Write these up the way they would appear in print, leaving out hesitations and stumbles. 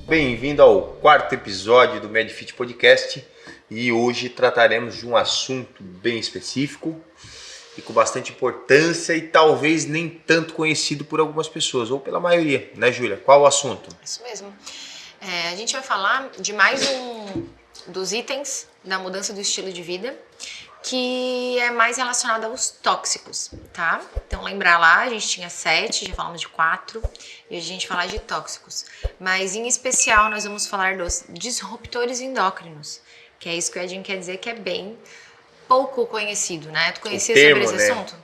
Bem-vindo ao quarto episódio do MedFit Podcast e hoje trataremos de um assunto bem específico e com bastante importância e talvez nem tanto conhecido por algumas pessoas, ou pela maioria, né, Júlia? Qual o assunto? Isso mesmo. A gente vai falar de mais um dos itens da mudança do estilo de vida, que é mais relacionado aos tóxicos, tá? Então, lembrar lá, a gente tinha 7, já falamos de 4, e a gente vai falar de tóxicos. Mas, em especial, nós vamos falar dos disruptores endócrinos, que é isso que o Edinho quer dizer, que é bem pouco conhecido, né? Tu conhecia sobre esse assunto?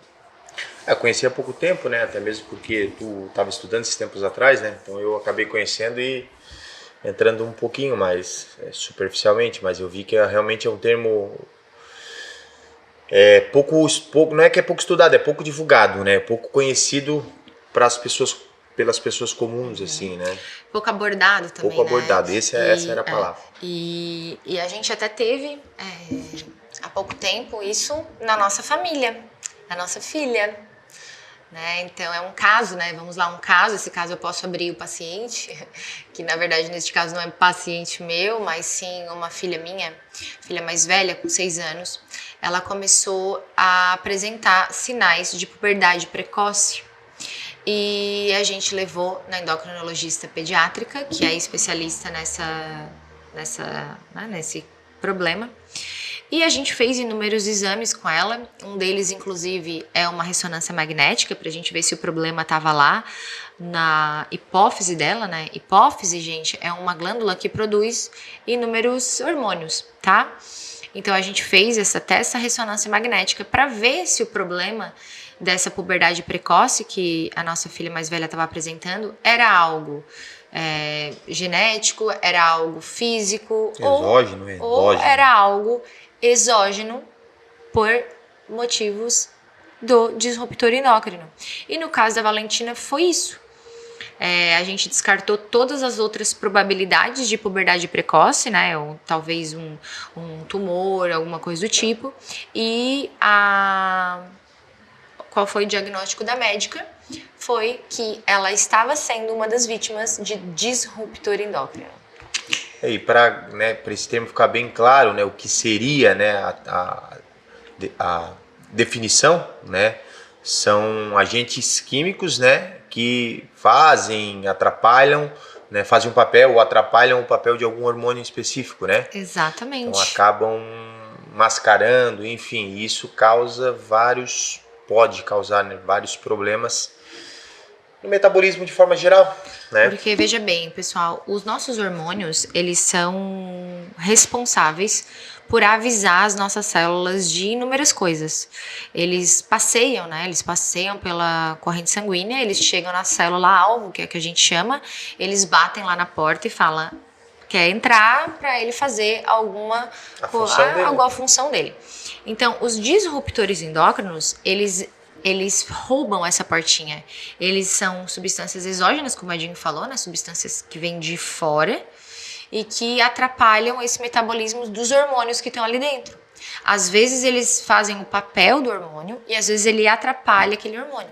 Eu conheci há pouco tempo, né? Até mesmo porque tu estava estudando esses tempos atrás, né? Então, eu acabei conhecendo e entrando um pouquinho mais superficialmente, mas eu vi que realmente é um termo... pouco, não é que é pouco estudado, é pouco divulgado, né? Pouco conhecido para as pessoas, pelas pessoas comuns, assim, né? Pouco abordado também, pouco abordado, né? essa era a palavra. E a gente até teve, há pouco tempo, isso na nossa família, na nossa filha, né? Então é um caso, né? Vamos lá, um caso. Esse caso eu posso abrir o paciente, que na verdade neste caso não é paciente meu, mas sim uma filha minha, filha mais velha, com 6 anos. Ela começou a apresentar sinais de puberdade precoce e a gente levou na endocrinologista pediátrica, que é especialista nesse problema. E a gente fez inúmeros exames com ela, um deles inclusive é uma ressonância magnética para a gente ver se o problema estava lá na hipófise dela, né? Hipófise, gente, é uma glândula que produz inúmeros hormônios, tá? Então a gente fez essa ressonância magnética para ver se o problema dessa puberdade precoce que a nossa filha mais velha estava apresentando era algo genético, era algo físico ou era algo exógeno por motivos do disruptor endócrino. E no caso da Valentina foi isso. A gente descartou todas as outras probabilidades de puberdade precoce, né? Ou talvez um tumor, alguma coisa do tipo. E qual foi o diagnóstico da médica? Foi que ela estava sendo uma das vítimas de disruptor endócrino. E para esse termo ficar bem claro, né, o que seria, né, a definição, né, são agentes químicos, né, que atrapalham, né, fazem um papel ou atrapalham o papel de algum hormônio específico, né? Exatamente. Então acabam mascarando, enfim, isso pode causar, né, vários problemas no metabolismo de forma geral, né? Porque, veja bem, pessoal, os nossos hormônios, eles são responsáveis por avisar as nossas células de inúmeras coisas. Eles passeiam, né? Eles passeiam pela corrente sanguínea, eles chegam na célula-alvo, que é a que a gente chama, eles batem lá na porta e falam, quer entrar para ele fazer alguma função dele. Então, os disruptores endócrinos, eles roubam essa portinha. Eles são substâncias exógenas, como a Edinho falou, né? Substâncias que vêm de fora e que atrapalham esse metabolismo dos hormônios que estão ali dentro. Às vezes eles fazem o papel do hormônio e às vezes ele atrapalha aquele hormônio.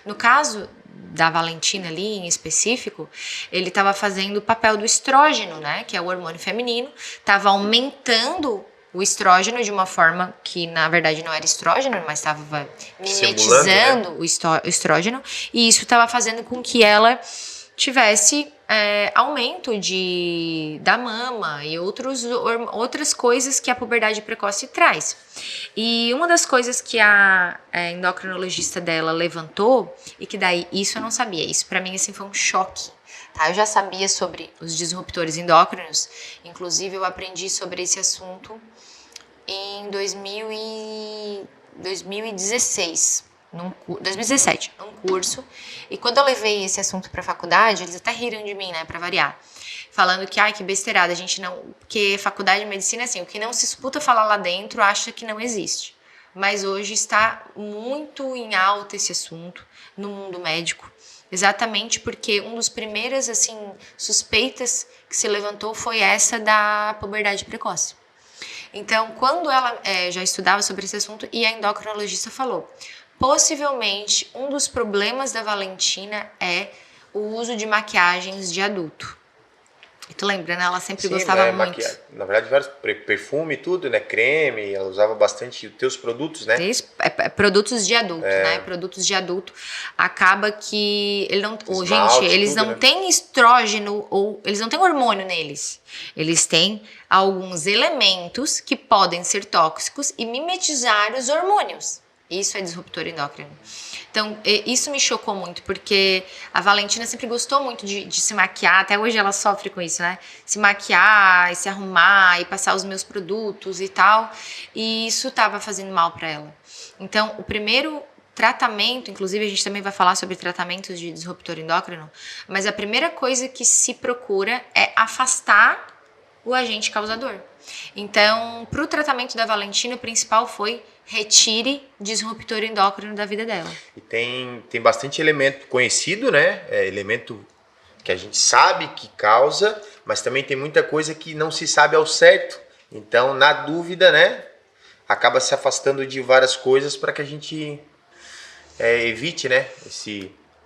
No caso da Valentina ali, em específico, ele estava fazendo o papel do estrógeno, né? Que é o hormônio feminino, estava aumentando o estrógeno de uma forma que, na verdade, não era estrógeno, mas estava mimetizando, né, o estrógeno. E isso estava fazendo com que ela tivesse aumento da mama e outras coisas que a puberdade precoce traz. E uma das coisas que a endocrinologista dela levantou, e que daí isso eu não sabia, isso para mim assim, foi um choque. Eu já sabia sobre os disruptores endócrinos, inclusive eu aprendi sobre esse assunto em 2017, num curso. E quando eu levei esse assunto para a faculdade, eles até riram de mim, né, para variar, falando que besteirada, a gente não, porque faculdade de medicina assim, o que não se escuta falar lá dentro acha que não existe. Mas hoje está muito em alta esse assunto no mundo médico. Exatamente porque um dos primeiros suspeitas que se levantou foi essa da puberdade precoce. Então, quando ela já estudava sobre esse assunto e a endocrinologista falou, possivelmente um dos problemas da Valentina é o uso de maquiagens de adulto. E tu lembra, né? Ela sempre Sim, gostava né, muito. na verdade, vários perfume e tudo, né? Creme, ela usava bastante os teus produtos, né? Isso, produtos de adulto, né? Produtos de adulto. Acaba que ele não, gente, Esmalte, eles tudo, não né? têm estrógeno ou eles não têm hormônio neles. Eles têm alguns elementos que podem ser tóxicos e mimetizar os hormônios. Isso é disruptor endócrino. Então, isso me chocou muito, porque a Valentina sempre gostou muito de se maquiar, até hoje ela sofre com isso, né? Se maquiar, e se arrumar, e passar os meus produtos e tal, e isso tava fazendo mal para ela. Então, o primeiro tratamento, inclusive a gente também vai falar sobre tratamentos de disruptor endócrino, mas a primeira coisa que se procura é afastar o agente causador. Então, para o tratamento da Valentina, o principal foi retire disruptor endócrino da vida dela. E tem bastante elemento conhecido, né? Elemento que a gente sabe que causa, mas também tem muita coisa que não se sabe ao certo. Então, na dúvida, né? Acaba se afastando de várias coisas para que a gente evite, né?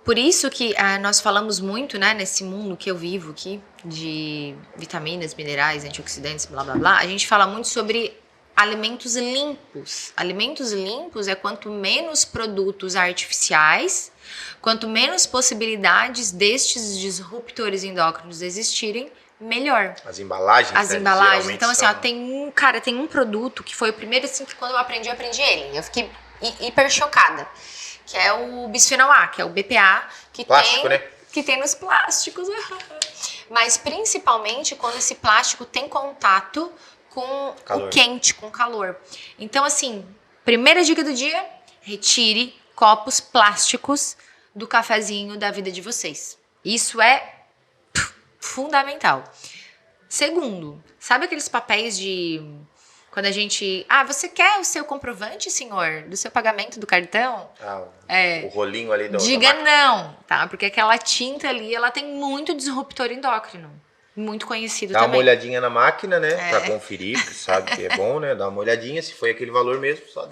Por isso que nós falamos muito, né, nesse mundo que eu vivo aqui, de vitaminas, minerais, antioxidantes, blá blá blá, a gente fala muito sobre alimentos limpos. Alimentos limpos é quanto menos produtos artificiais, quanto menos possibilidades destes disruptores endócrinos existirem, melhor. As embalagens, As né, embalagens. Então, assim, ó, são... tem um produto que foi o primeiro, assim, que quando eu aprendi ele. Eu fiquei hiper chocada. Que é o bisfenol A, que é o BPA, Plástico, né? Que tem nos plásticos. Mas principalmente quando esse plástico tem contato com calor. O quente, com calor. Então, assim, primeira dica do dia, retire copos plásticos do cafezinho da vida de vocês. Isso é fundamental. Segundo, sabe aqueles papéis de... Quando a gente... você quer o seu comprovante, senhor? Do seu pagamento do cartão? O rolinho ali do... Diga não, tá? Porque aquela tinta ali, ela tem muito disruptor endócrino. Muito conhecido também. Dá uma olhadinha na máquina, né? Pra conferir, porque sabe que é bom, né? Dá uma olhadinha, se foi aquele valor mesmo, só...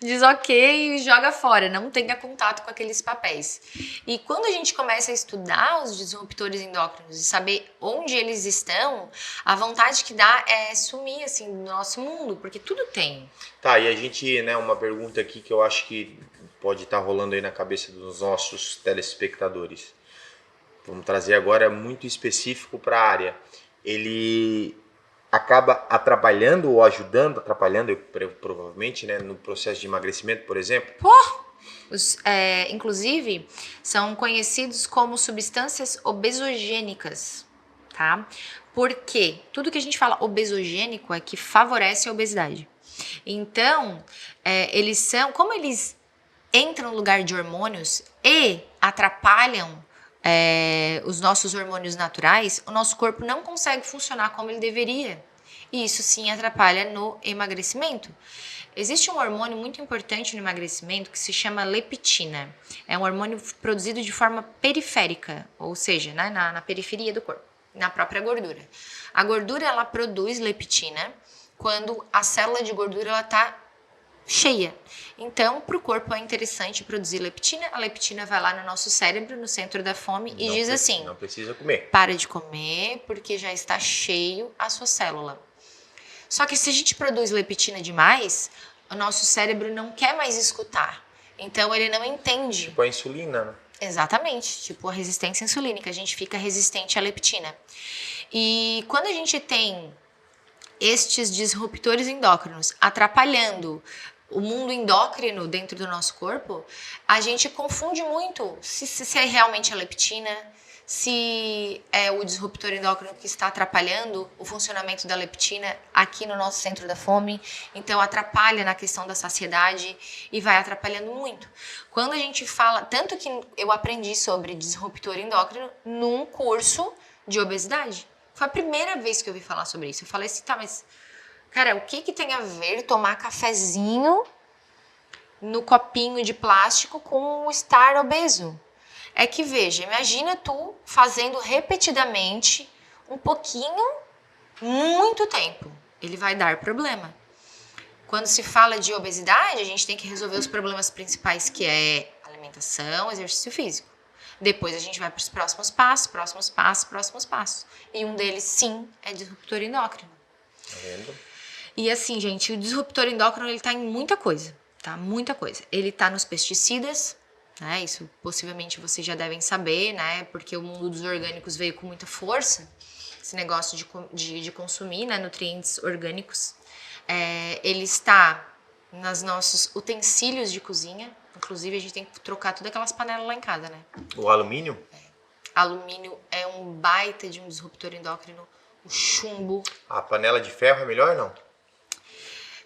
Diz ok e joga fora, não tenha contato com aqueles papéis. E quando a gente começa a estudar os disruptores endócrinos e saber onde eles estão, a vontade que dá é sumir, assim, do nosso mundo, porque tudo tem. Tá, e a gente, né, uma pergunta aqui que eu acho que pode estar rolando aí na cabeça dos nossos telespectadores. Vamos trazer agora muito específico para a área. Ele acaba atrapalhando ou ajudando, provavelmente, né, no processo de emagrecimento, por exemplo? Inclusive, são conhecidos como substâncias obesogênicas, tá? Porque tudo que a gente fala obesogênico é que favorece a obesidade. Então, eles são, como eles entram no lugar de hormônios e atrapalham os nossos hormônios naturais, o nosso corpo não consegue funcionar como ele deveria. E isso sim atrapalha no emagrecimento. Existe um hormônio muito importante no emagrecimento que se chama leptina. É um hormônio produzido de forma periférica, ou seja, né, na periferia do corpo, na própria gordura. A gordura ela produz leptina quando a célula de gordura está cheia. Então, para o corpo é interessante produzir leptina. A leptina vai lá no nosso cérebro, no centro da fome, e diz assim: não precisa comer. Para de comer, porque já está cheio a sua célula. Só que se a gente produz leptina demais, o nosso cérebro não quer mais escutar. Então, ele não entende. Tipo a insulina, né? Exatamente, tipo a resistência insulínica. A gente fica resistente à leptina. E quando a gente tem estes disruptores endócrinos atrapalhando o mundo endócrino dentro do nosso corpo, a gente confunde muito se é realmente a leptina, se é o disruptor endócrino que está atrapalhando o funcionamento da leptina aqui no nosso centro da fome. Então, atrapalha na questão da saciedade e vai atrapalhando muito. Quando a gente fala... Tanto que eu aprendi sobre disruptor endócrino num curso de obesidade. Foi a primeira vez que eu ouvi falar sobre isso. Eu falei assim, tá, mas... Cara, o que tem a ver tomar cafezinho no copinho de plástico com o estar obeso? É que, veja, imagina tu fazendo repetidamente um pouquinho, muito tempo. Ele vai dar problema. Quando se fala de obesidade, a gente tem que resolver os problemas principais, que é alimentação, exercício físico. Depois a gente vai para os próximos passos, próximos passos, próximos passos. E um deles, sim, é disruptor endócrino. Tá vendo? E assim, gente, o disruptor endócrino, ele tá em muita coisa, tá? Muita coisa. Ele tá nos pesticidas, né? Isso possivelmente vocês já devem saber, né? Porque o mundo dos orgânicos veio com muita força. Esse negócio de consumir, né, nutrientes orgânicos. Ele está nos nossos utensílios de cozinha. Inclusive, a gente tem que trocar todas aquelas panelas lá em casa, né? O alumínio? Alumínio é um baita de um disruptor endócrino. O chumbo. A panela de ferro é melhor, não?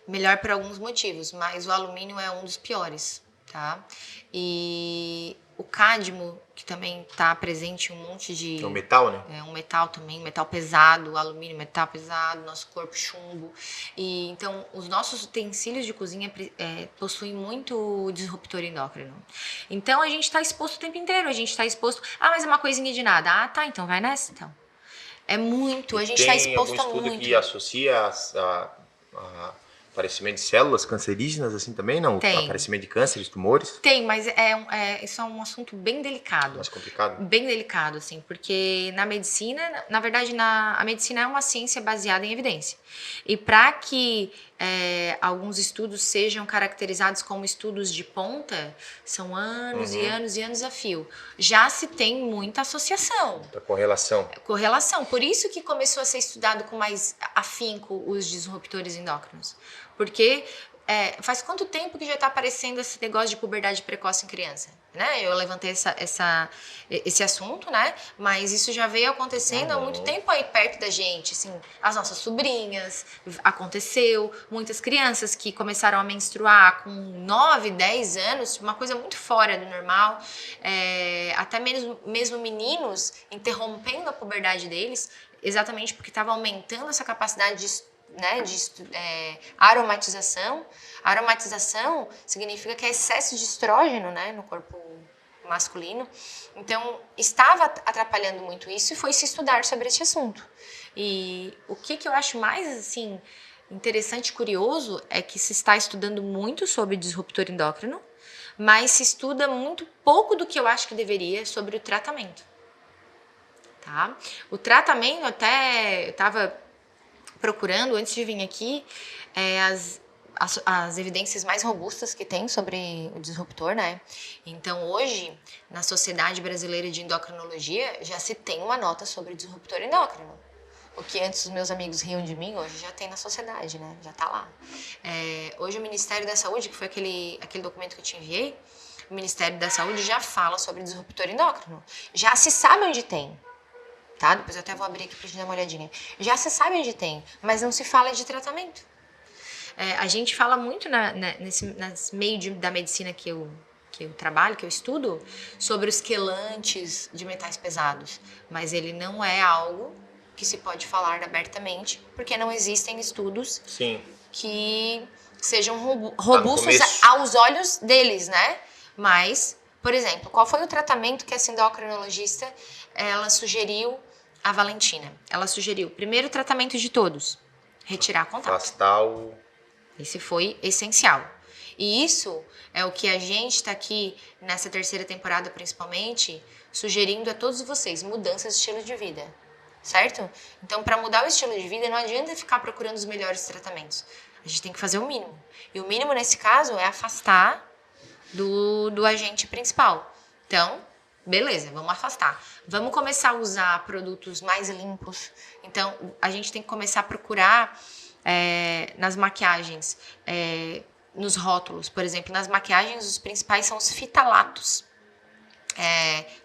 Melhor por alguns motivos, mas o alumínio é um dos piores, tá? E o cádmio, que também está presente em um monte de... É o metal, né? É um metal também, metal pesado, o alumínio, metal pesado, nosso corpo chumbo. E então, os nossos utensílios de cozinha possuem muito disruptor endócrino. Então, a gente está exposto o tempo inteiro, a gente está exposto... Ah, mas é uma coisinha de nada. Ah, tá, então vai nessa, então. É muito, a gente está exposto a muito. Tem algum estudo que associa a aparecimento de células cancerígenas, assim também, não? Tem. Aparecimento de cânceres, tumores? Tem, mas isso é um assunto bem delicado. Mais complicado? Bem delicado, assim, porque na medicina, na verdade, a medicina é uma ciência baseada em evidência. E para que alguns estudos sejam caracterizados como estudos de ponta, são anos e anos e anos a fio. Já se tem muita associação. Da correlação. Correlação. Por isso que começou a ser estudado com mais afinco os disruptores endócrinos. Porque faz quanto tempo que já está aparecendo esse negócio de puberdade precoce em criança? Né? Eu levantei esse assunto, né? Mas isso já veio acontecendo há muito tempo aí perto da gente. Assim, as nossas sobrinhas, aconteceu. Muitas crianças que começaram a menstruar com 9, 10 anos, uma coisa muito fora do normal. Até mesmo meninos interrompendo a puberdade deles, exatamente porque estava aumentando essa capacidade de aromatização. Aromatização significa que é excesso de estrógeno, né, no corpo masculino. Então, estava atrapalhando muito isso e foi se estudar sobre esse assunto. E o que eu acho mais, assim, interessante e curioso é que se está estudando muito sobre disruptor endócrino, mas se estuda muito pouco do que eu acho que deveria sobre o tratamento. Tá? O tratamento, até eu estava procurando, antes de vir aqui, as evidências mais robustas que tem sobre o disruptor, né? Então, hoje, na Sociedade Brasileira de Endocrinologia, já se tem uma nota sobre o disruptor endócrino. O que antes os meus amigos riam de mim, hoje já tem na sociedade, né? Já tá lá. Hoje o Ministério da Saúde, que foi aquele documento que eu te enviei, o Ministério da Saúde já fala sobre disruptor endócrino. Já se sabe onde tem. Tá? Depois eu até vou abrir aqui pra gente dar uma olhadinha. Já se sabe onde tem, mas não se fala de tratamento. A gente fala muito nesse meio da medicina que eu trabalho, que eu estudo, sobre os quelantes de metais pesados. Mas ele não é algo que se pode falar abertamente, porque não existem estudos que sejam robustos aos olhos deles, né? Mas, por exemplo, qual foi o tratamento que essa endocrinologista ela sugeriu a Valentina? Ela sugeriu, primeiro tratamento de todos, retirar contato. Afastar o... Esse foi essencial. E isso é o que a gente está aqui, nessa terceira temporada principalmente, sugerindo a todos vocês, mudanças de estilo de vida, certo? Então, para mudar o estilo de vida, não adianta ficar procurando os melhores tratamentos. A gente tem que fazer o mínimo. E o mínimo, nesse caso, é afastar do agente principal. Então, beleza, vamos afastar. Vamos começar a usar produtos mais limpos. Então, a gente tem que começar a procurar nas maquiagens, nos rótulos, por exemplo. Nas maquiagens, os principais são os fitalatos.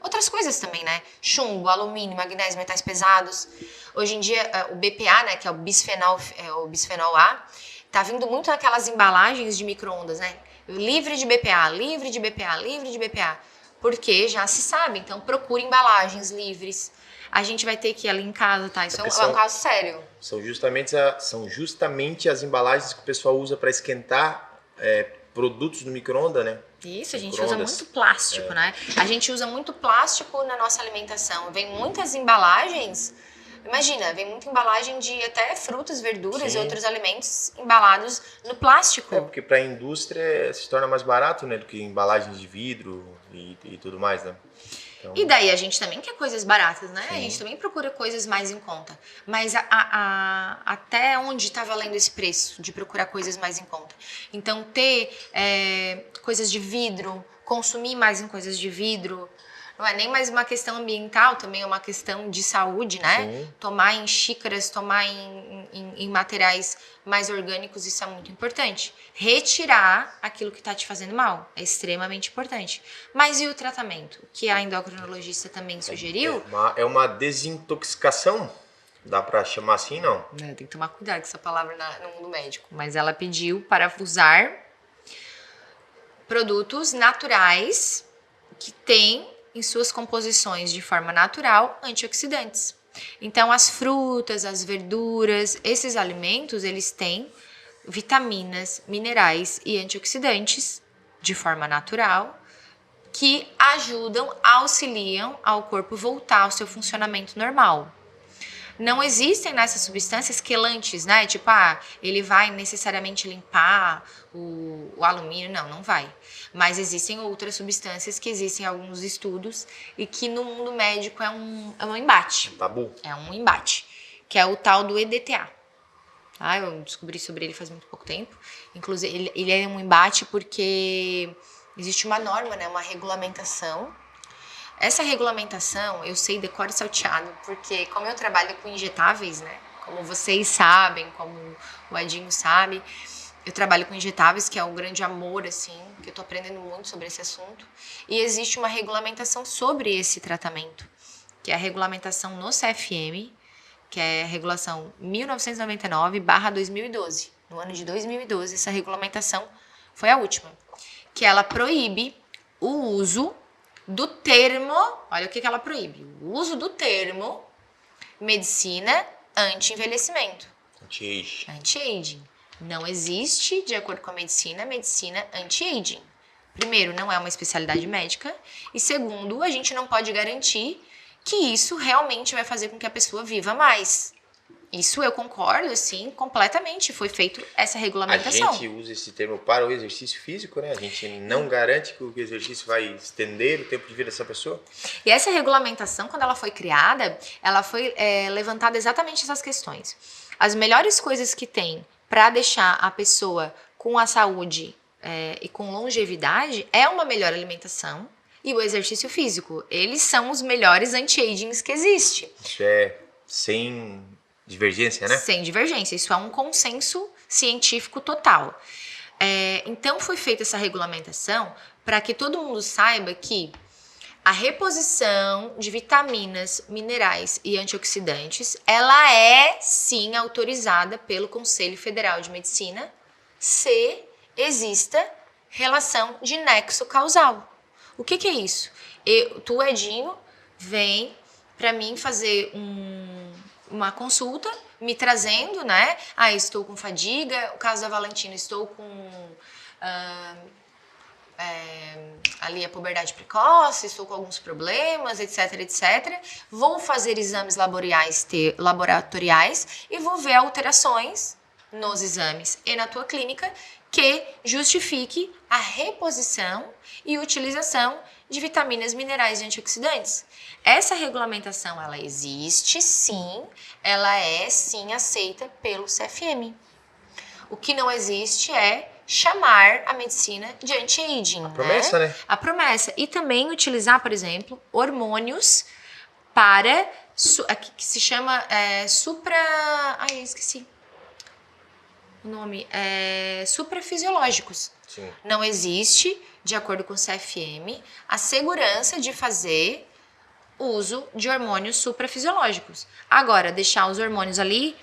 Outras coisas também, né? Chumbo, alumínio, magnésio, metais pesados. Hoje em dia, o BPA, né, que é o bisfenol A, tá vindo muito naquelas embalagens de micro-ondas, né? Livre de BPA, livre de BPA, livre de BPA. Porque já se sabe, então procure embalagens livres. A gente vai ter que ir ali em casa, tá? Isso é um caso sério. São justamente as embalagens que o pessoal usa para esquentar produtos no micro-ondas, né? Isso, a gente usa muito plástico, né? A gente usa muito plástico na nossa alimentação. Vem muitas embalagens, imagina, vem muita embalagem de até frutas, verduras e outros alimentos embalados no plástico. Porque para a indústria se torna mais barato, né, do que embalagens de vidro e tudo mais, né? Então, E daí a gente também quer coisas baratas, né? sim. A gente também procura coisas mais em conta. Mas até onde está valendo esse preço de procurar coisas mais em conta? Então, ter coisas de vidro, consumir mais em coisas de vidro, não é nem mais uma questão ambiental, também é uma questão de saúde, né? Sim. Tomar em xícaras, tomar em materiais mais orgânicos, isso é muito importante. Retirar aquilo que está te fazendo mal é extremamente importante. Mas e o tratamento? Que a endocrinologista também sugeriu. É uma desintoxicação? Dá pra chamar assim, não? Tem que tomar cuidado com essa palavra no mundo médico. Mas ela pediu para usar produtos naturais que têm em suas composições de forma natural antioxidantes. Então, as frutas, as verduras, esses alimentos, eles têm vitaminas, minerais e antioxidantes de forma natural que ajudam, auxiliam ao corpo voltar ao seu funcionamento normal. Não existem nessas substâncias quelantes, né? Tipo, ele vai necessariamente limpar o alumínio. Não vai. Mas existem outras substâncias que existem em alguns estudos e que no mundo médico é um embate. Tabu. É um embate, que é o tal do EDTA. Tá? Eu descobri sobre ele faz muito pouco tempo. Inclusive, ele é um embate porque existe uma norma, né? Uma regulamentação. Essa regulamentação, eu sei decor e salteado, porque como eu trabalho com injetáveis, né? Como vocês sabem, como o Edinho sabe, eu trabalho com injetáveis, que é um grande amor, assim, que eu tô aprendendo muito sobre esse assunto. E existe uma regulamentação sobre esse tratamento, que é a regulamentação no CFM, que é a regulação 1999/2012. No ano de 2012, essa regulamentação foi a última, que ela proíbe o uso do termo, olha o que ela proíbe, o uso do termo medicina anti-envelhecimento. Anti-aging. Não existe, de acordo com a medicina anti-aging. Primeiro, não é uma especialidade médica. E segundo, a gente não pode garantir que isso realmente vai fazer com que a pessoa viva mais. Isso eu concordo, assim, completamente. Foi feita essa regulamentação. A gente usa esse termo para o exercício físico, né? A gente não garante que o exercício vai estender o tempo de vida dessa pessoa. E essa regulamentação, quando ela foi criada, ela foi levantada exatamente essas questões. As melhores coisas que tem para deixar a pessoa com a saúde e com longevidade é uma melhor alimentação e o exercício físico. Eles são os melhores anti-agings que existe. Isso é sem divergência, né? Sem divergência. Isso é um consenso científico total. Então, foi feita essa regulamentação para que todo mundo saiba que a reposição de vitaminas, minerais e antioxidantes, ela é, sim, autorizada pelo Conselho Federal de Medicina se exista relação de nexo causal. O que é isso? Tu, Edinho, vem para mim fazer uma consulta, me trazendo, né? Estou com fadiga. O caso da Valentina, estou com ali a puberdade precoce, estou com alguns problemas, etc, etc. Vou fazer exames laboratoriais e vou ver alterações nos exames e na tua clínica que justifique a reposição e utilização de vitaminas, minerais e antioxidantes. Essa regulamentação, ela existe, sim, ela é, sim, aceita pelo CFM. O que não existe é chamar a medicina de anti-aging. A promessa, né? A promessa. E também utilizar, por exemplo, hormônios para, que se chama esqueci o nome, suprafisiológicos. Sim. Não existe, de acordo com o CFM, a segurança de fazer uso de hormônios suprafisiológicos. Agora, deixar os hormônios ali,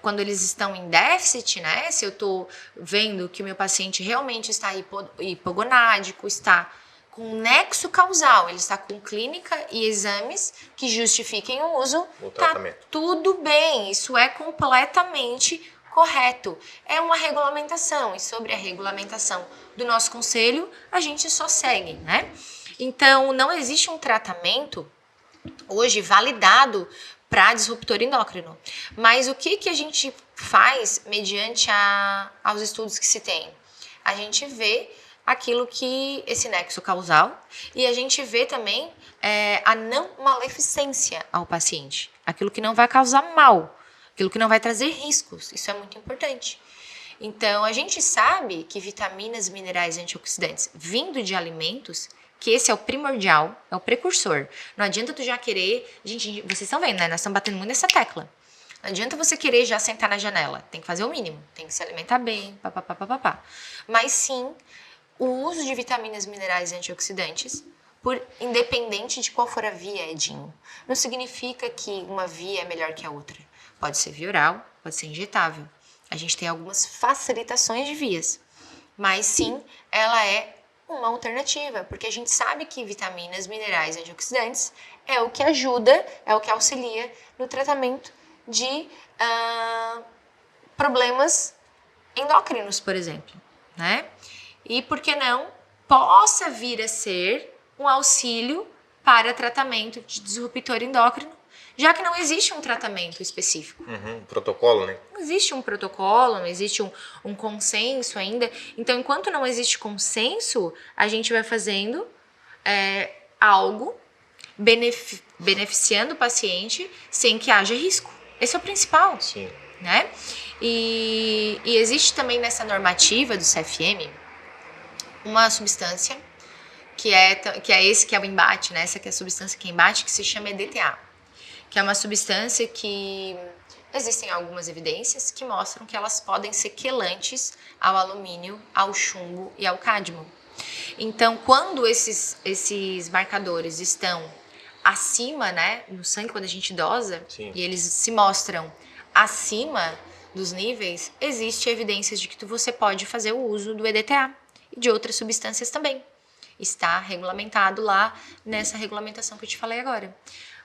quando eles estão em déficit, né? Se eu estou vendo que o meu paciente realmente está hipogonádico, está com nexo causal, ele está com clínica e exames que justifiquem o uso, tá tudo bem, isso é completamente correto. É uma regulamentação e sobre a regulamentação do nosso conselho, a gente só segue, né? Então, não existe um tratamento hoje validado para disruptor endócrino. Mas o que a gente faz mediante aos estudos que se tem? A gente vê aquilo que esse nexo causal, e a gente vê também a não maleficência ao paciente, aquilo que não vai causar mal, aquilo que não vai trazer riscos. Isso é muito importante. Então, a gente sabe que vitaminas, minerais e antioxidantes vindo de alimentos, que esse é o primordial, é o precursor. Não adianta tu já querer... Gente, vocês estão vendo, né? Nós estamos batendo muito nessa tecla. Não adianta você querer já sentar na janela. Tem que fazer o mínimo. Tem que se alimentar bem, papapá. Mas sim, o uso de vitaminas, minerais e antioxidantes, independente de qual for a via, Edinho. Não significa que uma via é melhor que a outra. Pode ser via oral, pode ser injetável. A gente tem algumas facilitações de vias, mas sim, ela é uma alternativa, porque a gente sabe que vitaminas, minerais e antioxidantes é o que ajuda, é o que auxilia no tratamento de problemas endócrinos, por exemplo, né? E por que não possa vir a ser um auxílio para tratamento de disruptor endócrino, já que não existe um tratamento específico. Um protocolo, né? Não existe um protocolo, não existe um consenso ainda. Então, enquanto não existe consenso, a gente vai fazendo algo beneficiando o paciente sem que haja risco. Esse é o principal. Sim. Né? E existe também nessa normativa do CFM uma substância que é o embate, né? Essa que é a substância que é embate, que se chama EDTA, que é uma substância que existem algumas evidências que mostram que elas podem ser quelantes ao alumínio, ao chumbo e ao cádmio. Então, quando esses marcadores estão acima, né, no sangue, quando a gente dosa, Sim. e eles se mostram acima dos níveis, existe evidências de que você pode fazer o uso do EDTA e de outras substâncias também. Está regulamentado lá nessa regulamentação que eu te falei agora.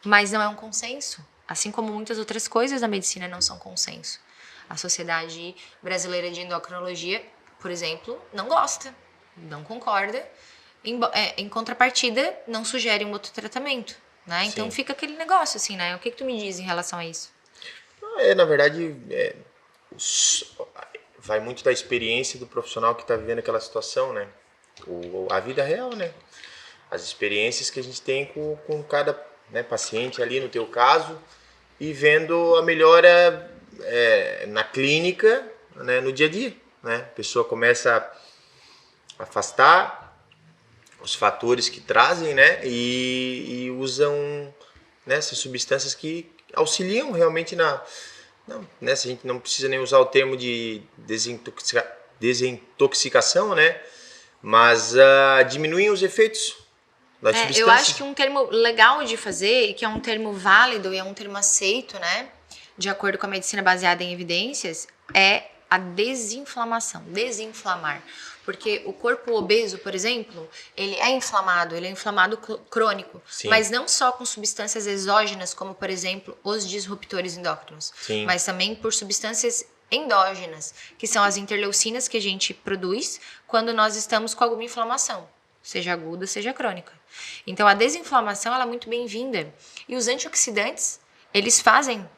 Mas não é um consenso, assim como muitas outras coisas da medicina não são consenso. A Sociedade Brasileira de Endocrinologia, por exemplo, não gosta, não concorda. Em contrapartida, não sugere um outro tratamento, né? Então fica aquele negócio assim, né? O que tu me diz em relação a isso? Na verdade, vai muito da experiência do profissional que está vivendo aquela situação, né? A vida real, né? As experiências que a gente tem com cada, né, paciente ali, no teu caso, e vendo a melhora na clínica, né, no dia a dia, né? A pessoa começa a afastar os fatores que trazem, né? E usam, né, essas substâncias que auxiliam realmente né, se a gente não precisa nem usar o termo de desintoxicação, né? Mas diminuem os efeitos das substâncias. Eu acho que um termo legal de fazer, e que é um termo válido e é um termo aceito, né, de acordo com a medicina baseada em evidências, é a desinflamação, desinflamar. Porque o corpo obeso, por exemplo, ele é inflamado crônico, Sim. Mas não só com substâncias exógenas, como, por exemplo, os disruptores endócrinos, Sim. Mas também por substâncias endógenas, que são as interleucinas que a gente produz quando nós estamos com alguma inflamação, seja aguda, seja crônica. Então, a desinflamação ela é muito bem-vinda. E os antioxidantes, eles fazem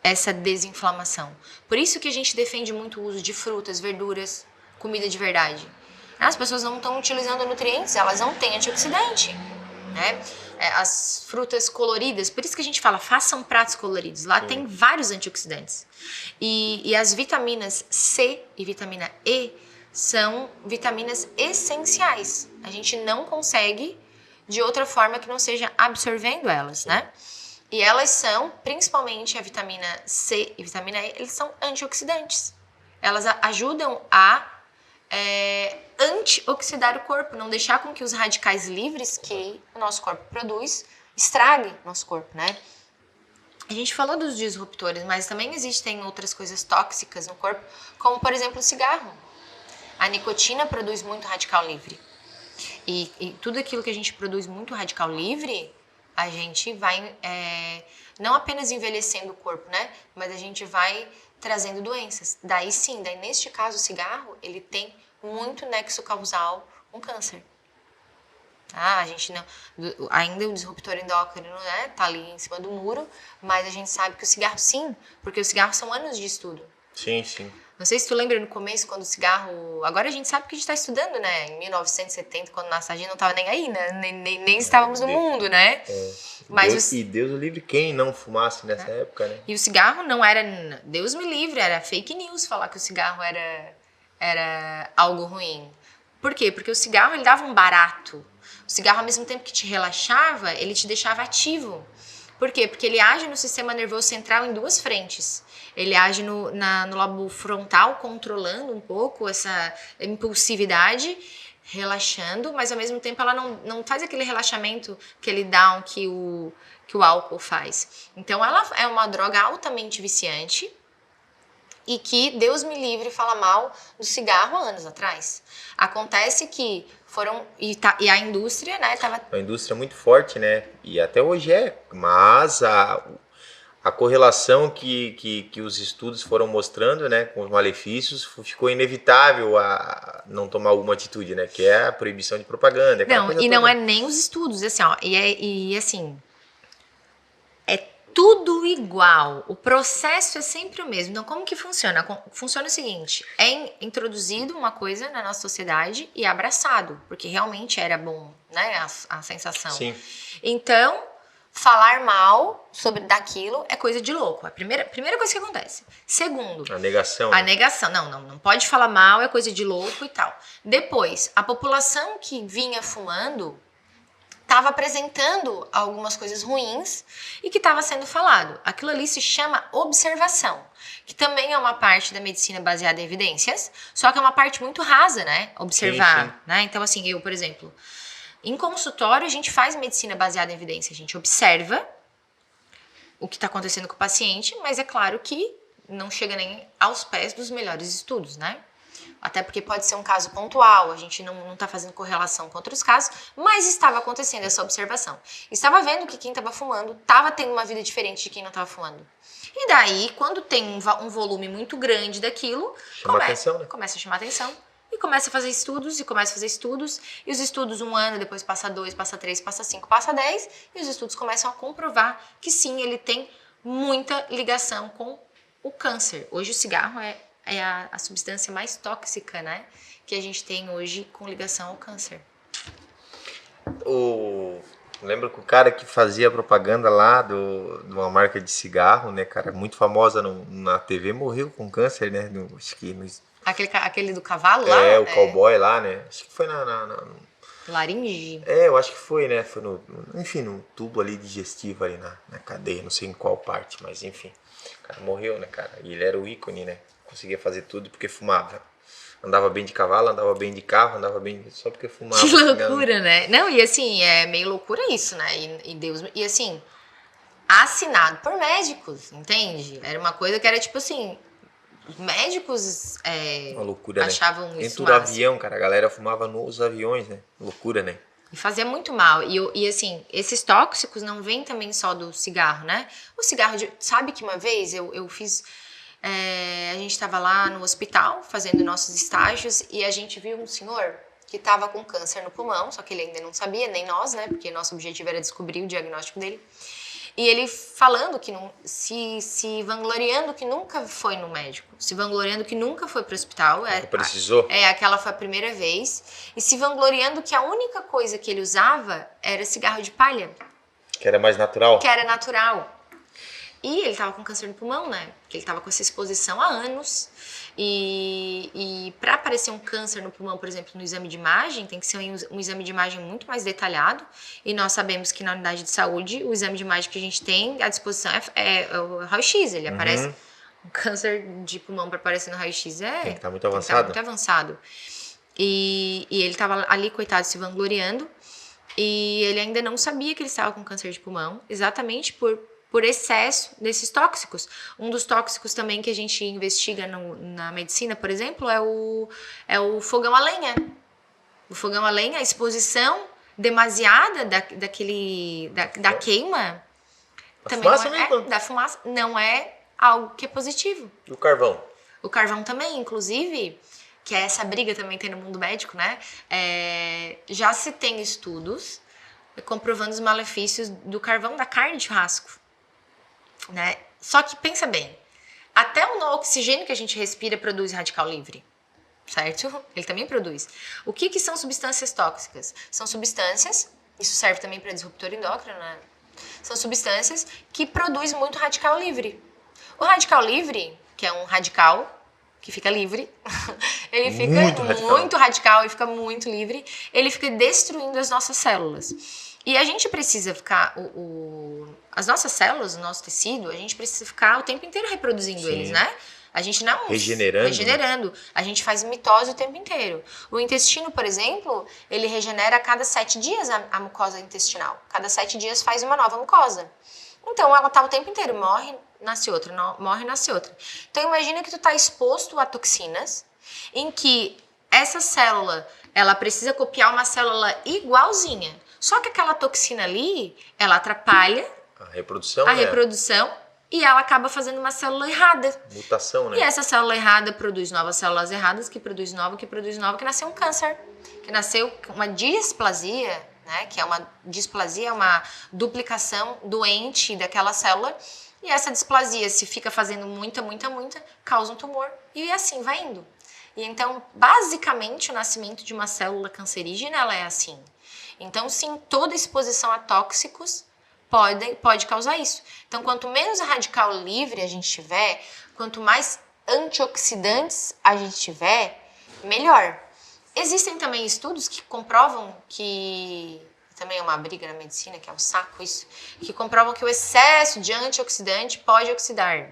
essa desinflamação. Por isso que a gente defende muito o uso de frutas, verduras, comida de verdade. As pessoas não estão utilizando nutrientes, elas não têm antioxidante, né? As frutas coloridas, por isso que a gente fala, façam pratos coloridos. Lá tem vários antioxidantes. E as vitaminas C e vitamina E são vitaminas essenciais. A gente não consegue de outra forma que não seja absorvendo elas, né? E elas são, principalmente a vitamina C e vitamina E, eles são antioxidantes. Elas ajudam a antioxidar o corpo, não deixar com que os radicais livres que o nosso corpo produz estraguem o nosso corpo, né? A gente falou dos disruptores, mas também existem outras coisas tóxicas no corpo, como, por exemplo, o cigarro. A nicotina produz muito radical livre. E tudo aquilo que a gente produz muito radical livre, a gente vai não apenas envelhecendo o corpo, né? Mas a gente vai trazendo doenças. Daí neste caso, o cigarro, ele tem muito nexo causal com câncer. A gente não... Ainda o disruptor endócrino, né? Tá ali em cima do muro, mas a gente sabe que o cigarro sim, porque os cigarros são anos de estudo. Sim, sim. Não sei se tu lembra no começo, quando o cigarro... Agora a gente sabe que a gente está estudando, né? Em 1970, quando nasce a gente não estava nem aí, né? Nem estávamos no mundo, né? Mas Deus o livre quem não fumasse nessa época, né? E o cigarro não era... Deus me livre, era fake news falar que o cigarro era algo ruim. Por quê? Porque o cigarro, ele dava um barato. O cigarro, ao mesmo tempo que te relaxava, ele te deixava ativo. Por quê? Porque ele age no sistema nervoso central em duas frentes. Ele age no lobo frontal, controlando um pouco essa impulsividade, relaxando, mas ao mesmo tempo ela não faz aquele relaxamento, aquele down que o álcool faz. Então ela é uma droga altamente viciante e que, Deus me livre, fala mal do cigarro há anos atrás. Acontece que foram... E a indústria, né, tava... Uma indústria muito forte, né? E até hoje mas a correlação que os estudos foram mostrando, né, com os malefícios, ficou inevitável a não tomar alguma atitude, né? Que é a proibição de propaganda. Não, e não é nem os estudos, assim, ó, e assim, é tudo igual, o processo é sempre o mesmo. Então, como que funciona? Funciona o seguinte, é introduzido uma coisa na nossa sociedade e é abraçado, porque realmente era bom, né, a sensação. Sim. Então, falar mal daquilo é coisa de louco. É a primeira coisa que acontece. Segundo, a negação. A negação. Não pode falar mal, é coisa de louco e tal. Depois, a população que vinha fumando estava apresentando algumas coisas ruins e que estava sendo falado. Aquilo ali se chama observação, que também é uma parte da medicina baseada em evidências, só que é uma parte muito rasa, né? Observar, sim. né? Então, assim, eu, por exemplo, em consultório, a gente faz medicina baseada em evidência. A gente observa o que está acontecendo com o paciente, mas é claro que não chega nem aos pés dos melhores estudos, né? Até porque pode ser um caso pontual, a gente não está fazendo correlação com outros casos, mas estava acontecendo essa observação. Estava vendo que quem estava fumando estava tendo uma vida diferente de quem não estava fumando. E daí, quando tem um volume muito grande daquilo, começa a chamar atenção. E começa a fazer estudos, e os estudos 1 ano, depois passa 2, passa 3, passa 5, passa 10, e os estudos começam a comprovar que sim, ele tem muita ligação com o câncer. Hoje o cigarro é a substância mais tóxica, né, que a gente tem hoje com ligação ao câncer. Lembro que o cara que fazia propaganda lá de uma marca de cigarro, né, cara, muito famosa na TV, morreu com câncer, né, acho que Aquele do cavalo lá? O cowboy lá, né? Acho que foi na laringe. Eu acho que foi, né? Foi no tubo ali digestivo ali na cadeia, não sei em qual parte, mas enfim. O cara morreu, né, cara? E ele era o ícone, né? Conseguia fazer tudo porque fumava. Andava bem de cavalo, andava bem de carro, andava bem só porque fumava. Que loucura, né? Não, e assim, é meio loucura isso, né? E Deus... E assim, assinado por médicos, entende? Era uma coisa que era tipo assim... Os médicos uma loucura, achavam né? isso dentro do avião, cara, a galera fumava nos aviões, né? Loucura, né? E fazia muito mal. E assim, esses tóxicos não vêm também só do cigarro, né? O cigarro, sabe que uma vez eu fiz... a gente estava lá no hospital fazendo nossos estágios e a gente viu um senhor que estava com câncer no pulmão, só que ele ainda não sabia, nem nós, né? Porque nosso objetivo era descobrir o diagnóstico dele. E ele falando que se vangloriando que nunca foi no médico, se vangloriando que nunca foi pro hospital. Precisou? Aquela foi a primeira vez. E se vangloriando que a única coisa que ele usava era cigarro de palha. Que era mais natural? Que era natural. E ele tava com câncer no pulmão, né? Porque ele tava com essa exposição há anos. E para aparecer um câncer no pulmão, por exemplo, no exame de imagem, tem que ser um exame de imagem muito mais detalhado. E nós sabemos que na unidade de saúde, o exame de imagem que a gente tem à disposição é o raio-x. Ele aparece... Um câncer de pulmão para aparecer no raio-x tem que estar muito avançado. Muito avançado. E ele tava ali, coitado, se vangloriando. E ele ainda não sabia que ele estava com câncer de pulmão, exatamente por excesso desses tóxicos. Um dos tóxicos também que a gente investiga na medicina, por exemplo, é o fogão a lenha. O fogão a lenha, a exposição demasiada da queima. Também fumaça mesmo? Da fumaça não é algo que é positivo. E o carvão? O carvão também, inclusive, que é essa briga também tem no mundo médico, né? Já se tem estudos comprovando os malefícios do carvão da carne de churrasco. Né? Só que pensa bem, Até o oxigênio que a gente respira produz radical livre, certo? Ele também produz. O que são substâncias tóxicas? São substâncias, isso serve também para disruptor endócrino, né? São substâncias que produzem muito radical livre. O radical livre, que é um radical que fica livre, ele fica muito radical e fica muito livre, ele fica destruindo as nossas células. E a gente precisa ficar, as nossas células, o nosso tecido, a gente precisa ficar o tempo inteiro reproduzindo eles, né? A gente não... Regenerando. A gente faz mitose o tempo inteiro. O intestino, por exemplo, ele regenera a cada 7 dias a mucosa intestinal. Cada 7 dias faz uma nova mucosa. Então, ela tá o tempo inteiro, morre, nasce outra, morre, nasce outra. Então, imagina que tu tá exposto a toxinas, em que essa célula, ela precisa copiar uma célula igualzinha. Só que aquela toxina ali, ela atrapalha a reprodução, e ela acaba fazendo uma célula errada. Mutação, né? E essa célula errada produz novas células erradas, que nasceu um câncer, que nasceu uma displasia, né? Que é uma displasia, é uma duplicação doente daquela célula. E essa displasia, se fica fazendo muita, causa um tumor. E assim vai indo. E então, basicamente, o nascimento de uma célula cancerígena, ela é assim. Então, sim, toda exposição a tóxicos pode causar isso. Então, quanto menos radical livre a gente tiver, quanto mais antioxidantes a gente tiver, melhor. Existem também estudos que comprovam que, também é uma briga na medicina, que é um saco isso, que comprovam que o excesso de antioxidante pode oxidar.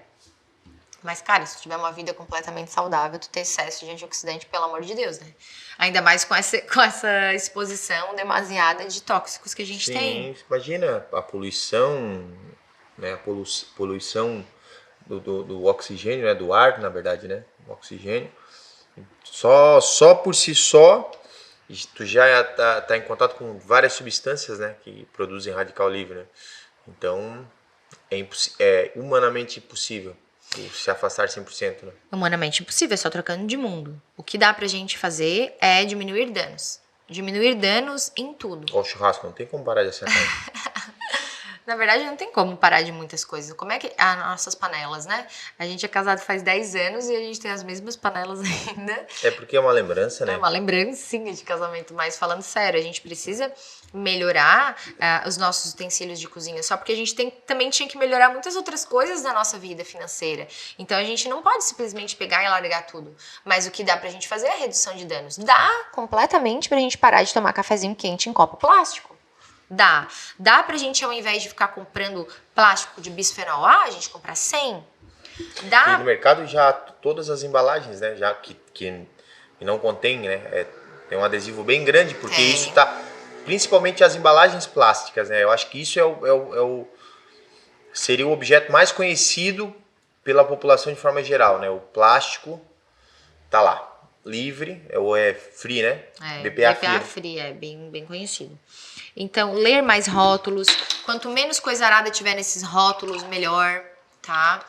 Mas, cara, se tu tiver uma vida completamente saudável, tu ter excesso de antioxidante, pelo amor de Deus, né? Ainda mais com essa exposição demasiada de tóxicos que a gente tem. Imagina a poluição, né? A poluição do oxigênio, né? Do ar, na verdade, né? O oxigênio. Só por si só, tu já tá em contato com várias substâncias, né? Que produzem radical livre, né? Então, é humanamente impossível se afastar 100%, né? Humanamente impossível, é só trocando de mundo. O que dá pra gente fazer é diminuir danos. Diminuir danos em tudo. Ó, o churrasco, não tem como parar de acertar. Na verdade, não tem como parar de muitas coisas. Como é que... As nossas panelas, né? A gente é casado faz 10 anos e a gente tem as mesmas panelas ainda. É porque é uma lembrança, né? É uma lembrancinha de casamento. Mas falando sério, a gente precisa melhorar os nossos utensílios de cozinha. Só porque a gente também tinha que melhorar muitas outras coisas na nossa vida financeira. Então, a gente não pode simplesmente pegar e largar tudo. Mas o que dá pra gente fazer é a redução de danos. Dá completamente pra gente parar de tomar cafezinho quente em copo plástico. Dá pra gente, ao invés de ficar comprando plástico de bisfenol A, a gente comprar 100. E no mercado já todas as embalagens, né? Já que não contém, né? Tem um adesivo bem grande, porque isso tá... Principalmente as embalagens plásticas, né? Eu acho que isso seria o objeto mais conhecido pela população de forma geral, né? O plástico tá lá, livre, ou é free, né? BPA free, é bem conhecido. Então, ler mais rótulos. Quanto menos coisa arada tiver nesses rótulos, melhor, tá?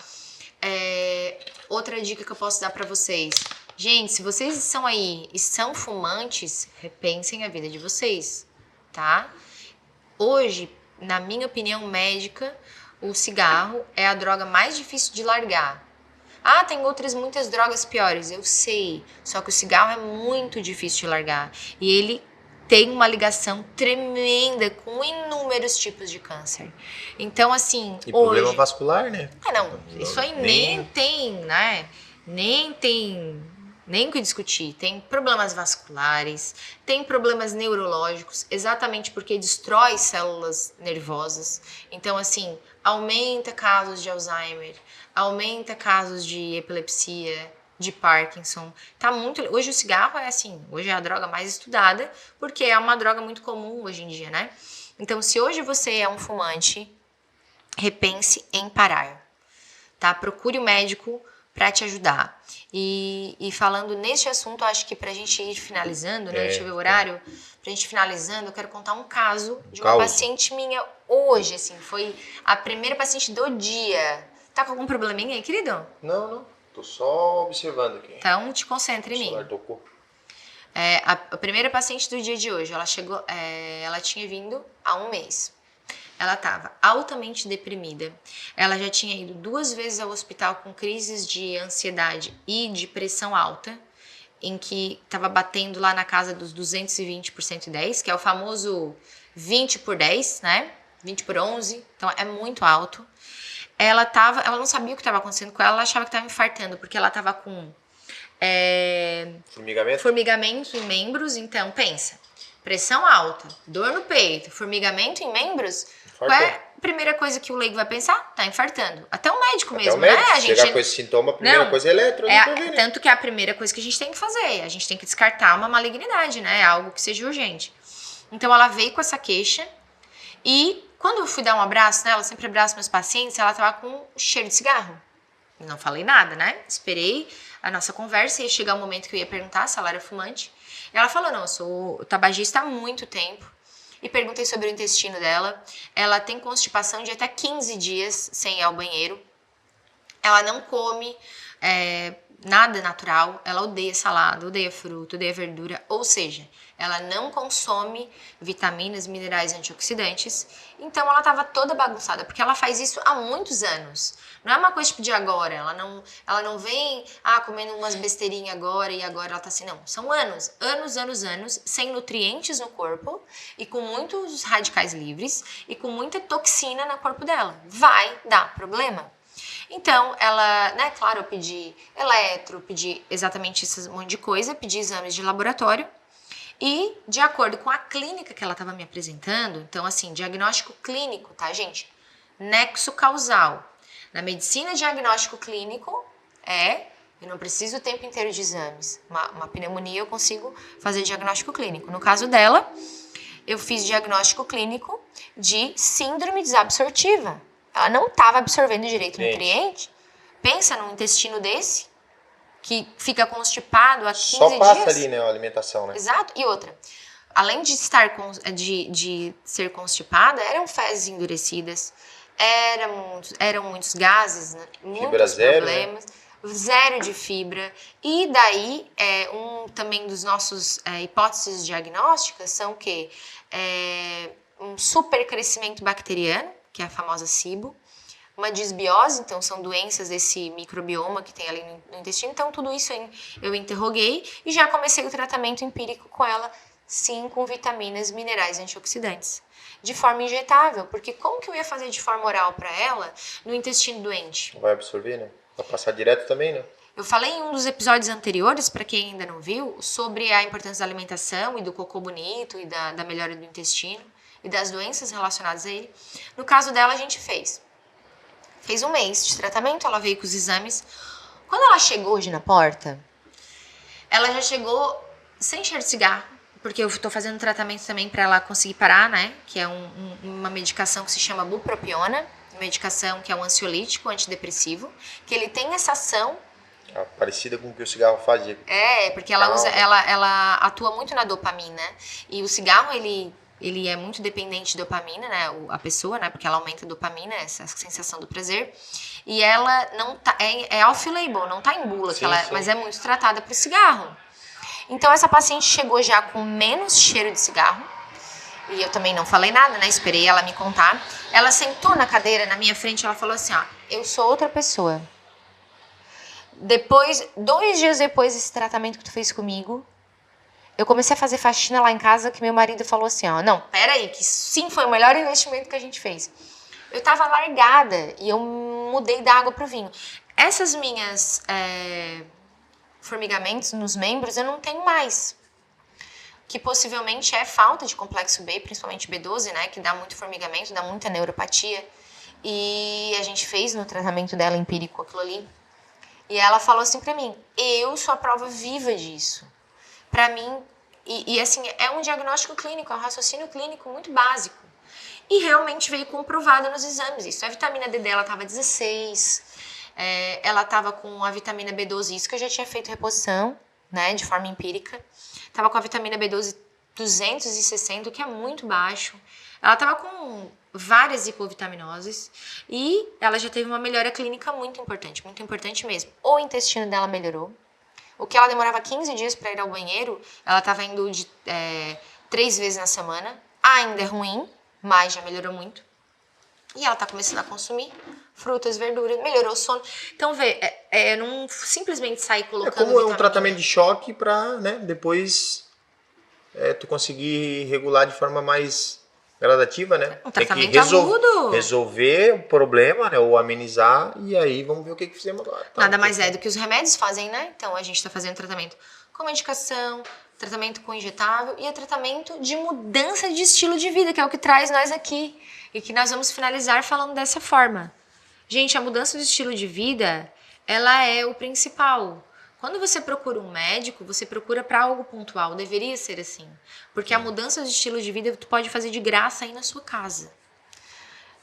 Outra dica que eu posso dar pra vocês. Gente, se vocês estão aí e são fumantes, repensem a vida de vocês, tá? Hoje, na minha opinião médica, o cigarro é a droga mais difícil de largar. Ah, tem muitas drogas piores, eu sei. Só que o cigarro é muito difícil de largar. E ele tem uma ligação tremenda com inúmeros tipos de câncer. Então, assim, e problema vascular, né? Isso aí nem tem, né? Nem o que discutir. Tem problemas vasculares, tem problemas neurológicos, exatamente porque destrói células nervosas. Então, assim, aumenta casos de Alzheimer, aumenta casos de epilepsia, de Parkinson. Hoje o cigarro hoje é a droga mais estudada, porque é uma droga muito comum hoje em dia, né? Então, se hoje você é um fumante, repense em parar, tá? Procure o médico para te ajudar. E falando neste assunto, acho que pra gente ir finalizando, né? Deixa eu ver o horário. Pra gente finalizando, eu quero contar um caso de uma paciente minha hoje, assim, foi a primeira paciente do dia. Tá com algum probleminha aí, querido? Não. Tô só observando aqui. Então, te concentra em mim. O celular tocou. A primeira paciente do dia de hoje, ela chegou, ela tinha vindo há um mês. Ela estava altamente deprimida. Ela já tinha ido 2 vezes ao hospital com crises de ansiedade e de pressão alta, em que estava batendo lá na casa dos 220 por 110, que é o famoso 20 por 10, né? 20 por 11, então é muito alto. Ela não sabia o que estava acontecendo com ela, ela achava que estava infartando, porque ela estava com formigamento em membros. Então, pensa, pressão alta, dor no peito, formigamento em membros, qual é a primeira coisa que o leigo vai pensar? Tá infartando. Até o médico mesmo, né? A gente chegar com esse sintoma, a primeira coisa é eletro. Tanto que é a primeira coisa que a gente tem que fazer. A gente tem que descartar uma malignidade, né? Algo que seja urgente. Então, ela veio com essa queixa e quando eu fui dar um abraço nela, eu sempre abraço meus pacientes, ela tava com cheiro de cigarro. Não falei nada, né? Esperei a nossa conversa e ia chegar o momento que eu ia perguntar se ela era fumante. E ela falou, não, eu sou tabagista há muito tempo. E perguntei sobre o intestino dela. Ela tem constipação de até 15 dias sem ir ao banheiro. Ela não come nada natural. Ela odeia salada, odeia fruta, odeia verdura. Ou seja, ela não consome vitaminas, minerais e antioxidantes. Então, ela estava toda bagunçada, porque ela faz isso há muitos anos. Não é uma coisa tipo de agora. Ela não vem comendo umas besteirinhas agora e agora ela tá assim. Não, são anos, sem nutrientes no corpo e com muitos radicais livres e com muita toxina no corpo dela. Vai dar problema. Então, ela, né, claro, eu pedi eletro, pedi exatamente esse monte de coisa, pedi exames de laboratório e, de acordo com a clínica que ela estava me apresentando, então, assim, diagnóstico clínico, tá, gente? Nexo causal. Na medicina, diagnóstico clínico eu não preciso o tempo inteiro de exames. Uma pneumonia eu consigo fazer diagnóstico clínico. No caso dela, eu fiz diagnóstico clínico de síndrome desabsortiva. Ela não estava absorvendo direito o nutriente. Pensa num intestino desse, que fica constipado há 15 dias. Só passa ali, né, a alimentação, né? Exato. E outra, além de de ser constipada, eram fezes endurecidas, eram muitos gases, né? Muitos problemas. Zero de fibra. E daí, também dos nossos hipóteses diagnósticas são que um supercrescimento bacteriano, que é a famosa SIBO, uma disbiose, então são doenças desse microbioma que tem ali no intestino. Então, tudo isso eu interroguei e já comecei o tratamento empírico com ela, sim, com vitaminas, minerais e antioxidantes. De forma injetável, porque como que eu ia fazer de forma oral para ela no intestino doente? Vai absorver, né? Vai passar direto também, né? Eu falei em um dos episódios anteriores, para quem ainda não viu, sobre a importância da alimentação e do cocô bonito e da melhora do intestino e das doenças relacionadas a ele. No caso dela, a gente fez 1 mês de tratamento, ela veio com os exames. Quando ela chegou hoje na porta, ela já chegou sem cheiro de cigarro, porque eu estou fazendo tratamento também para ela conseguir parar, né? Que é uma medicação que se chama bupropiona, medicação que é um ansiolítico, antidepressivo, que ele tem essa ação parecida com o que o cigarro fazia. Porque ela atua muito na dopamina. E o cigarro, ele é muito dependente de dopamina, né? A pessoa, né? Porque ela aumenta a dopamina, essa sensação do prazer. E ela não tá... É off-label, não tá em bula, sim. Mas é muito tratada para o cigarro. Então, essa paciente chegou já com menos cheiro de cigarro. E eu também não falei nada, né? Esperei ela me contar. Ela sentou na cadeira, na minha frente, ela falou assim, eu sou outra pessoa. 2 dias depois desse tratamento que tu fez comigo, eu comecei a fazer faxina lá em casa, que meu marido falou assim, não, peraí, que sim, foi o melhor investimento que a gente fez. Eu tava largada e eu mudei da água pro vinho. Essas minhas formigamentos nos membros eu não tenho mais. Que possivelmente é falta de complexo B, principalmente B12, né, que dá muito formigamento, dá muita neuropatia. E a gente fez no tratamento dela empírico aquilo ali. E ela falou assim pra mim, eu sou a prova viva disso. Pra mim, assim, é um diagnóstico clínico, é um raciocínio clínico muito básico. E realmente veio comprovado nos exames isso. A vitamina D dela estava 16, ela estava com a vitamina B12, isso que eu já tinha feito reposição, né, de forma empírica. Estava com a vitamina B12 260, o que é muito baixo. Ela estava com várias hipovitaminoses e ela já teve uma melhora clínica muito importante mesmo. O intestino dela melhorou. O que ela demorava 15 dias para ir ao banheiro, ela estava indo 3 vezes na semana. Ainda é ruim, mas já melhorou muito. E ela tá começando a consumir frutas, verduras, melhorou o sono. Então, não simplesmente sair colocando como é um vitamina. tratamento de choque para, né, depois tu conseguir regular de forma mais gradativa, né? Um Tem que tratamento agudo. resolver o problema, né, ou amenizar, e aí vamos ver o que fizemos agora. Tá? Nada mais é do que os remédios fazem, né? Então, a gente tá fazendo tratamento com medicação, tratamento com injetável e tratamento de mudança de estilo de vida, que é o que traz nós aqui. E que nós vamos finalizar falando dessa forma. Gente, a mudança de estilo de vida, ela é o principal. Quando você procura um médico, você procura para algo pontual. Deveria ser assim. Porque a mudança de estilo de vida tu pode fazer de graça aí na sua casa.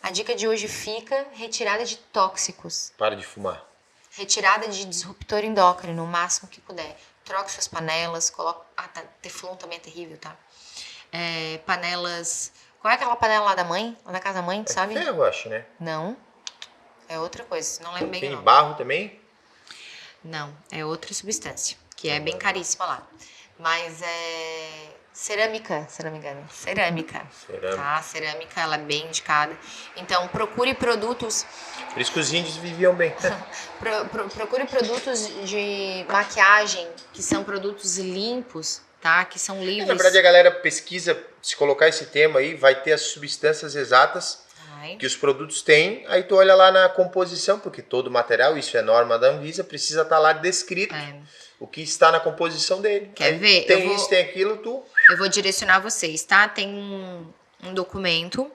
A dica de hoje fica retirada de tóxicos. Para de fumar. Retirada de disruptor endócrino, o máximo que puder. Troque suas panelas, coloque... Teflon também é terrível, tá? Panelas... Qual é aquela panela lá da mãe? Lá da casa da mãe, sabe? Ferro, eu acho, né? Não. É outra coisa, não lembro bem o Tem nome. barro também? Não, é outra substância, que é bem caríssima lá. Mas é cerâmica, se não me engano. Cerâmica. Tá? Cerâmica, ela é bem indicada. Então, procure produtos... Por isso que os índios viviam bem. Procure produtos de maquiagem, que são produtos limpos, tá? Que são livres. Na verdade, a galera pesquisa, se colocar esse tema aí, vai ter as substâncias exatas que os produtos têm. Aí tu olha lá na composição, porque todo material, isso é norma da Anvisa, precisa estar lá descrito o que está na composição dele. Quer ver? Tem isso, tem aquilo, Eu vou direcionar vocês, tá? Tem um documento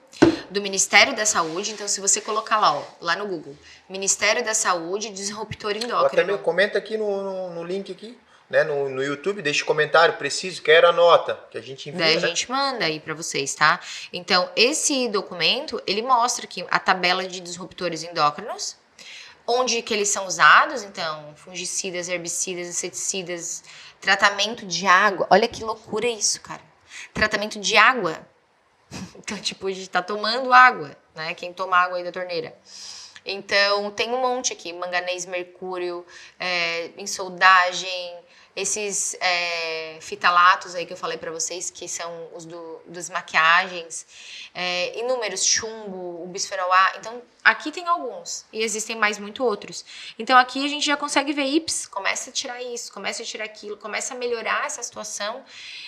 do Ministério da Saúde, então se você colocar lá, ó, lá no Google, Ministério da Saúde, disruptor endócrino. Também comenta aqui no link aqui, né, no YouTube, deixa comentário preciso, quero a nota que a gente envia. Daí a gente manda aí pra vocês, tá? Então, esse documento, ele mostra aqui a tabela de disruptores endócrinos, onde que eles são usados, então, fungicidas, herbicidas, inseticidas, tratamento de água. Olha que loucura isso, cara. Tratamento de água. Então, tipo, a gente tá tomando água, né? Quem toma água aí da torneira. Então, tem um monte aqui. Manganês, mercúrio, ensoldagem, esses fitalatos aí que eu falei pra vocês, que são os das maquiagens, inúmeros, chumbo, o bisfenol A. Então, aqui tem alguns e existem mais muito outros. Então, aqui a gente já consegue ver, começa a tirar isso, começa a tirar aquilo, começa a melhorar essa situação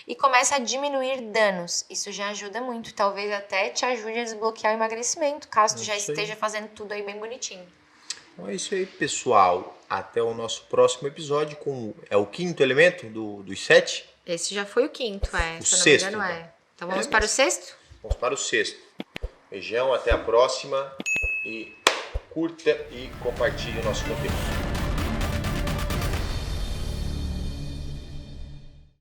e começa a diminuir danos. Isso já ajuda muito, talvez até te ajude a desbloquear o emagrecimento, caso tu já esteja fazendo tudo aí bem bonitinho. Então é isso aí, pessoal. Até o nosso próximo episódio com o quinto elemento dos 7. Esse já foi o quinto, O se eu não me sexto, engano, Então vamos para o sexto? Vamos para o sexto. Beijão, até a próxima e curta e compartilhe o nosso conteúdo.